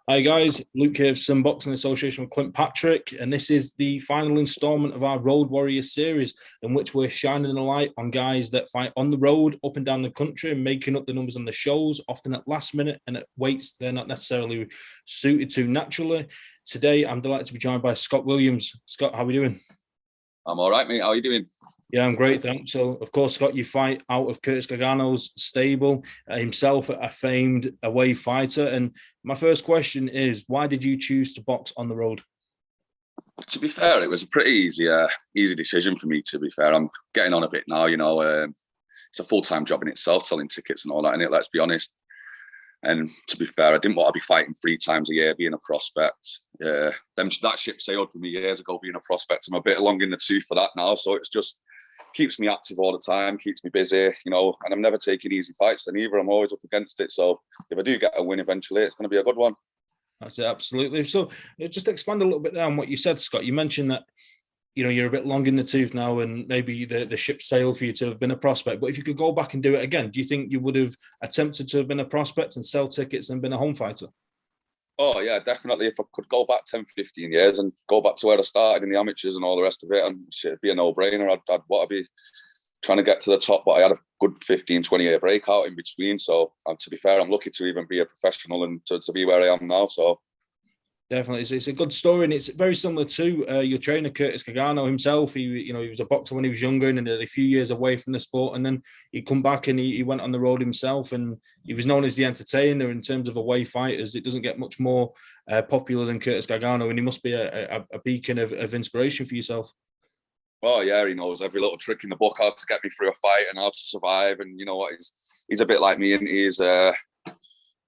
Hi guys, Luke here of SimBoxx in association with Clint Patrick, and this is the final instalment of our Road Warrior series, in which we're shining a light on guys that fight on the road, up and down the country, and making up the numbers on the shows, often at last minute and at weights they're not necessarily suited to naturally. Today, I'm delighted to be joined by Scott Williams. Scott, how are we doing? I'm all right, mate. How are you doing? Yeah, I'm great, thanks. So, of course, Scott, you fight out of Curtis Gargano's stable, himself a famed away fighter. And my first question is, why did you choose to box on the road? To be fair, it was a pretty easy decision for me. To be fair, I'm getting on a bit now. It's a full-time job in itself, selling tickets and all that. In it, let's be honest. And to be fair, I didn't want to be fighting 3 times a year, being a prospect. That ship sailed for me years ago, being a prospect. I'm a bit long in the tooth for that now, so it's just keeps me active all the time, keeps me busy, and I'm never taking easy fights then either. I'm always up against it. So if I do get a win eventually, it's going to be a good one. That's it, absolutely. So just expand a little bit there on what you said, Scott. You mentioned that you're a bit long in the tooth now, and maybe the ship sailed for you to have been a prospect. But if you could go back and do it again, do you think you would have attempted to have been a prospect and sell tickets and been a home fighter? Oh, yeah, definitely. If I could go back 10, 15 years and go back to where I started in the amateurs and all the rest of it, and it'd be a no-brainer. I'd want to be trying to get to the top, but I had a good 15, 20-year breakout in between. So, to be fair, I'm lucky to even be a professional and to be where I am now. So, Definitely, it's a good story, and it's very similar to your trainer Curtis Gargano himself. He was a boxer when he was younger, and did a few years away from the sport, and then he come back and he went on the road himself, and he was known as the entertainer in terms of away fighters. It doesn't get much more popular than Curtis Gargano, and he must be a beacon of inspiration for yourself. oh yeah, he knows every little trick in the book, how to get me through a fight and how to survive. And you know what, he's a bit like me, and he's on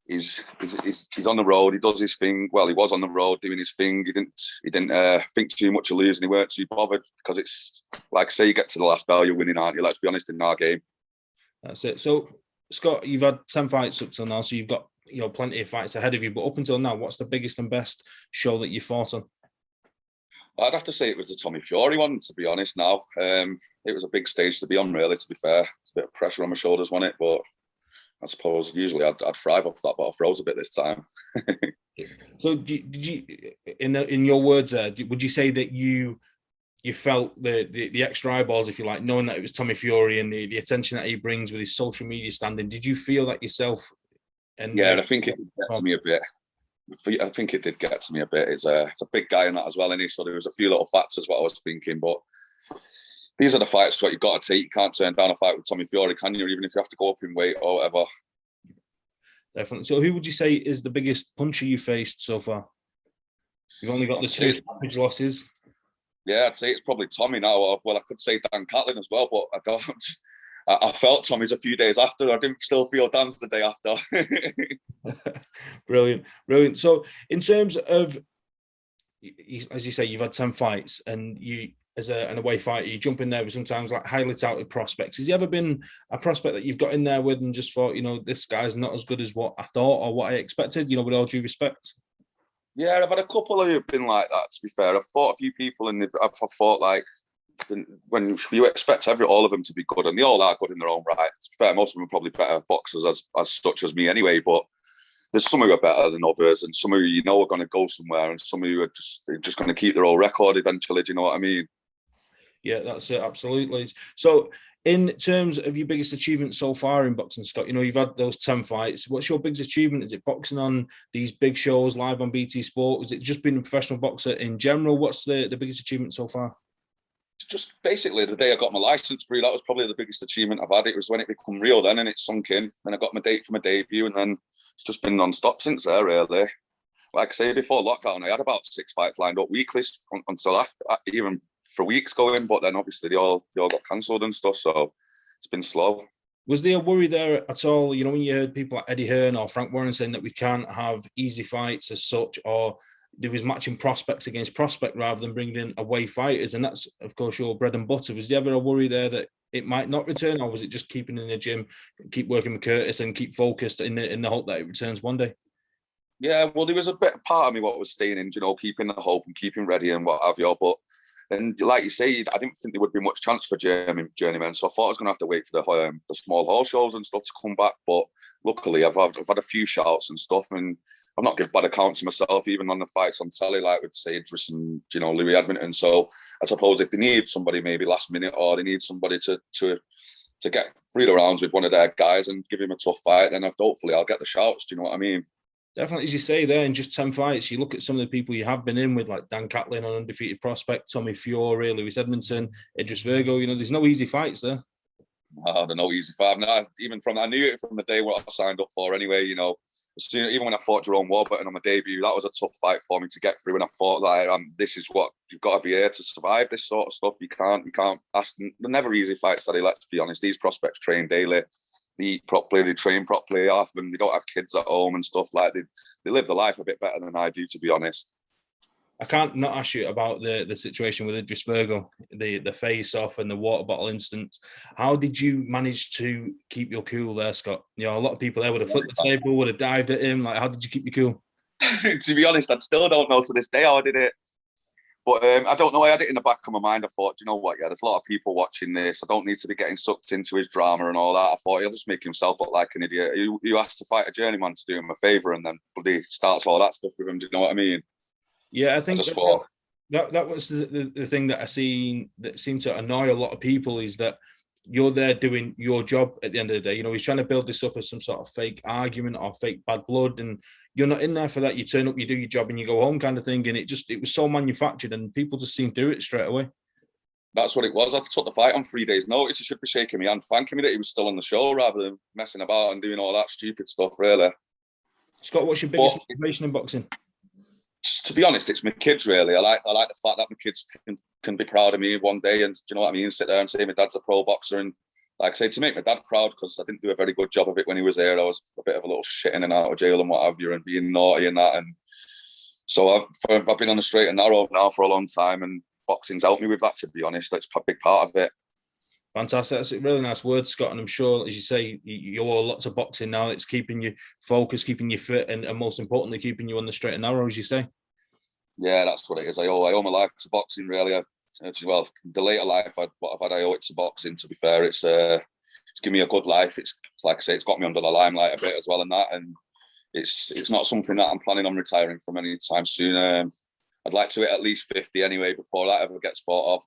the road. He does his thing. Well, he was on the road doing his thing. He didn't think too much of losing. He weren't too bothered, because it's like, say you get to the last bell, you're winning, aren't you? Let's be honest, in our game. That's it. So, Scott, you've had 10 fights up till now, so you've got plenty of fights ahead of you. But up until now, what's the biggest and best show that you fought on? I'd have to say it was the Tommy Fury one, to be honest. Now, it was a big stage to be on. Really, to be fair, it's a bit of pressure on my shoulders, wasn't it? But I suppose usually I'd thrive off that, but I froze a bit this time. So did you, in your words there, would you say that you felt the extra eyeballs, if you like, knowing that it was Tommy Fury and the attention that he brings with his social media standing? Did you feel that yourself? And yeah, I think it did get to me a bit. I think it did get to me a bit. It's a big guy in that as well, isn't he? So there was a few little factors what I was thinking, but these are the fights that you've got to take. You can't turn down a fight with Tommy Fury, can you? Even if you have to go up in weight or whatever. Definitely. So who would you say is the biggest puncher you faced so far? You've only got the two stoppage losses. Yeah, I'd say it's probably Tommy now. Well, I could say Dan Catlin as well, but I don't. I felt Tommy's a few days after. I didn't still feel Dan's the day after. Brilliant. So in terms of, as you say, you've had 10 fights, and you, as an away fighter, you jump in there with sometimes like highly touted prospects. Has he ever been a prospect that you've got in there with and just thought, this guy's not as good as what I thought or what I expected, with all due respect? Yeah, I've had a couple who've been like that, to be fair. I've fought a few people, and I've fought like, when you expect all of them to be good, and they all are good in their own right. To be fair, most of them are probably better boxers as such as me anyway, but there's some who are better than others, and some who are going to go somewhere, and some who are just going to keep their old record eventually. Do you know what I mean? Yeah, that's it, absolutely. So in terms of your biggest achievement so far in boxing, Scott, you've had those 10 fights. What's your biggest achievement? Is it boxing on these big shows live on BT Sport? Was it just being a professional boxer in general? What's the biggest achievement so far? Just basically the day I got my license through, that was probably the biggest achievement I've had. It was when it became real then, and it sunk in. Then I got my date for my debut, and then it's just been non-stop since there, really. Like I say, before lockdown, I had about 6 fights lined up weekly until after, even for weeks going, but then obviously they all got cancelled and stuff, so it's been slow. Was there a worry there at all, when you heard people like Eddie Hearn or Frank Warren saying that we can't have easy fights as such, or there was matching prospects against prospect rather than bringing in away fighters, and that's, of course, your bread and butter. Was there ever a worry there that it might not return, or was it just keeping in the gym, keep working with Curtis and keep focused in the hope that it returns one day? Yeah, well, there was a bit part of me what was staying in, keeping the hope and keeping ready and what have you, but And like you say, I didn't think there would be much chance for journeymen, so I thought I was going to have to wait for the small horse shows and stuff to come back. But luckily, I've had a few shouts and stuff, and I've not given bad accounts to myself, even on the fights on telly, like with say Idris and Louis Edmonton. So I suppose if they need somebody maybe last minute, or they need somebody to get through the rounds with one of their guys and give him a tough fight, then hopefully I'll get the shouts. Do you know what I mean? Definitely, as you say there, in just 10 fights, you look at some of the people you have been in with, like Dan Catlin, an undefeated prospect, Tommy Fiore, Lewis Edmonton, Idris Virgo. There's no easy fights there. I don't know, easy five. No, I knew it from the day what I signed up for. Anyway, even when I fought Jerome Warburton on my debut, that was a tough fight for me to get through. And I thought that this is what you've got to be here to survive this sort of stuff. You can't ask. They're never easy fights, Daddy. Let's be honest. These prospects train daily. They eat properly, they train properly. Half of them, they don't have kids at home and stuff like that. They live the life a bit better than I do, to be honest. I can't not ask you about the situation with Idris Virgo, the face-off and the water bottle instance. How did you manage to keep your cool there, Scott? A lot of people there would have flipped the table, would have dived at him. Like, how did you keep your cool? To be honest, I still don't know to this day how I did it. But I don't know. I had it in the back of my mind. I thought, you know what? Yeah, there's a lot of people watching this. I don't need to be getting sucked into his drama and all that. I thought he'll just make himself look like an idiot. You asked to fight a journeyman to do him a favour, and then bloody starts all that stuff with him. Do you know what I mean? Yeah, I think that was the thing that I seen that seemed to annoy a lot of people, is that you're there doing your job at the end of the day. He's trying to build this up as some sort of fake argument or fake bad blood, and you're not in there for that. You turn up, you do your job, and you go home, kind of thing. And it was so manufactured, and people just seemed to do it straight away. That's what it was. I took the fight on 3 days' notice. He should be shaking my hand, thanking me that he was still on the show, rather than messing about and doing all that stupid stuff, really. Scott, what's your biggest motivation in boxing? To be honest, it's my kids, really. I like the fact that my kids can be proud of me one day, and do you know what I mean? Sit there and say my dad's a pro boxer, and like I say, to make my dad proud, because I didn't do a very good job of it when he was there. I was a bit of a little shit in and out of jail and what have you, and being naughty and that. And so I've been on the straight and narrow now for a long time, and boxing's helped me with that, to be honest. That's a big part of it. Fantastic. That's a really nice word, Scott. And I'm sure, as you say, you owe lots of boxing now. It's keeping you focused, keeping you fit, and most importantly, keeping you on the straight and narrow, as you say. Yeah, that's what it is. I owe my life to boxing, really. Well, the later life I owe it to boxing. To be fair, it's given me a good life. It's like I say, it's got me under the limelight a bit as well, and that. And it's not something that I'm planning on retiring from anytime soon. I'd like to hit at least 50 anyway before that ever gets thought of.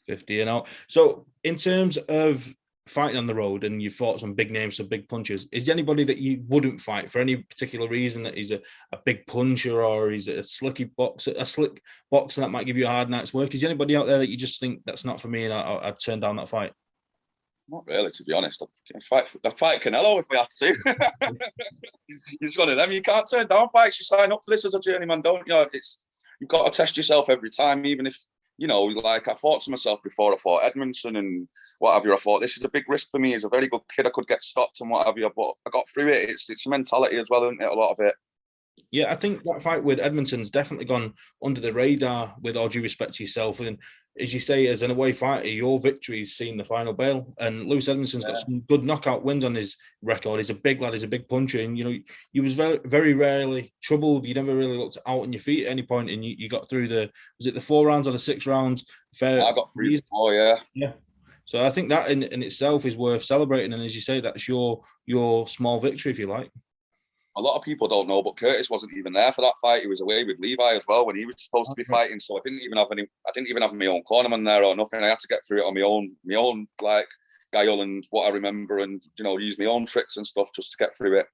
50 and out. So in terms of fighting on the road, and you fought some big names, some big punchers, is there anybody that you wouldn't fight for any particular reason, that he's a big puncher, or he's a slick boxer that might give you a hard night's work? Is there anybody out there that you just think that's not for me and I'd turn down that fight? Not really, to be honest. I'd fight Canelo if we have to. You're just one of them. You can't turn down fights. You sign up for this as a journeyman, don't you? You've got to test yourself every time, even if, like I thought to myself before I fought Edmondson and what have you, I thought, this is a big risk for me. He's a very good kid. I could get stopped and what have you, but I got through it. It's mentality as well, isn't it? A lot of it. Yeah, I think that fight with Edmonton's definitely gone under the radar, with all due respect to yourself. And as you say, as an away fighter, your victory's seen the final bell. And Lewis Edmonton's got some good knockout wins on his record. He's a big lad, he's a big puncher. And, he was very, very rarely troubled. You never really looked out on your feet at any point, and you got through was it the 4 rounds or the 6 rounds? I got through the 4, yeah. Yeah. So I think that in itself is worth celebrating. And as you say, that's your small victory, if you like. A lot of people don't know, but Curtis wasn't even there for that fight. He was away with Levi as well when he was supposed to be fighting. So I didn't even have my own cornerman there or nothing. I had to get through it on my own like guile and what I remember, and use my own tricks and stuff just to get through it.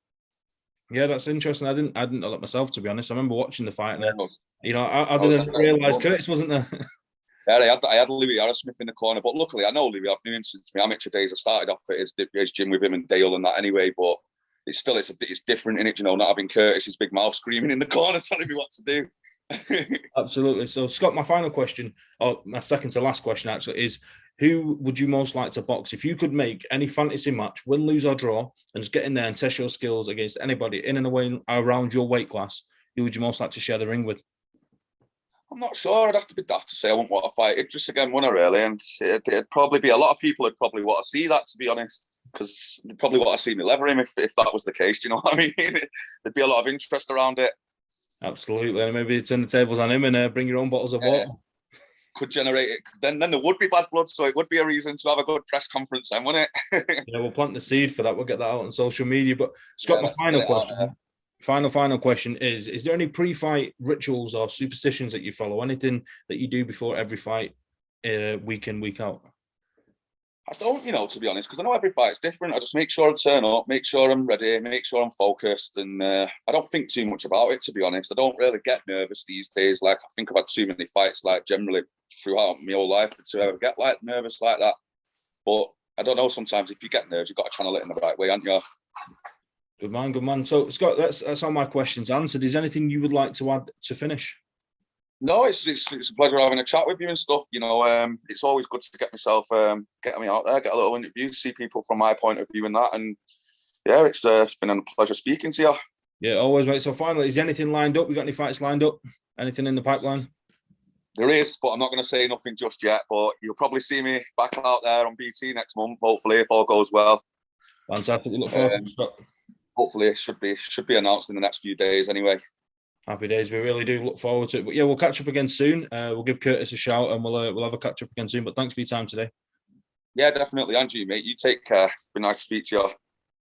Yeah, that's interesting. I didn't know that myself, to be honest. I remember watching the fight, and I didn't realise Curtis wasn't there. Yeah, I had Louis Harrismith in the corner, but luckily I know Louis. I've known him since my amateur days. I started off at his gym with him and Dale and that anyway, but it's different in it, not having Curtis's big mouth screaming in the corner telling me what to do. Absolutely. So, Scott, my final question, or my second to last question actually, is who would you most like to box? If you could make any fantasy match, win, lose or draw, and just get in there and test your skills against anybody in and away around your weight class, who would you most like to share the ring with? I'm not sure. I'd have to be daft to say I wouldn't want to fight it just again, wouldn't I, really? And it'd probably be a lot of people would probably want to see that, to be honest, because they'd probably want to see me lever him if that was the case. Do you know what I mean? There'd be a lot of interest around it. Absolutely. And maybe turn the tables on him and bring your own bottles of water. could generate it. Then there would be bad blood, so it would be a reason to have a good press conference then, wouldn't it? Yeah, we'll plant the seed for that. We'll get that out on social media. But Scott, Yeah, my final question. Final question is there any pre-fight rituals or superstitions that you follow? Anything that you do before every fight, week in, week out? I don't, to be honest, because I know every fight's different. I just make sure I turn up, make sure I'm ready, make sure I'm focused, and I don't think too much about it, to be honest. I don't really get nervous these days. Like, I think I've had too many fights, like, generally throughout my whole life to ever get, like, nervous like that. But I don't know, sometimes if you get nerves, you've got to channel it in the right way, haven't you? Good man, good man. So, Scott, that's all my questions answered. Is there anything you would like to add to finish? No, it's a pleasure having a chat with you and stuff. It's always good to get myself, get me out there, get a little interview, see people from my point of view and that. And yeah, it's been a pleasure speaking to you. Yeah, always, mate. So finally, is anything lined up? We got any fights lined up? Anything in the pipeline? There is, but I'm not going to say nothing just yet. But you'll probably see me back out there on BT next month, hopefully, if all goes well. Fantastic. Look forward to it, Scott. Hopefully, it should be announced in the next few days anyway. Happy days. We really do look forward to it. But yeah, we'll catch up again soon. We'll give Curtis a shout and we'll have a catch up again soon. But thanks for your time today. Yeah, definitely. And you, mate. You take care. It's been nice to speak to you.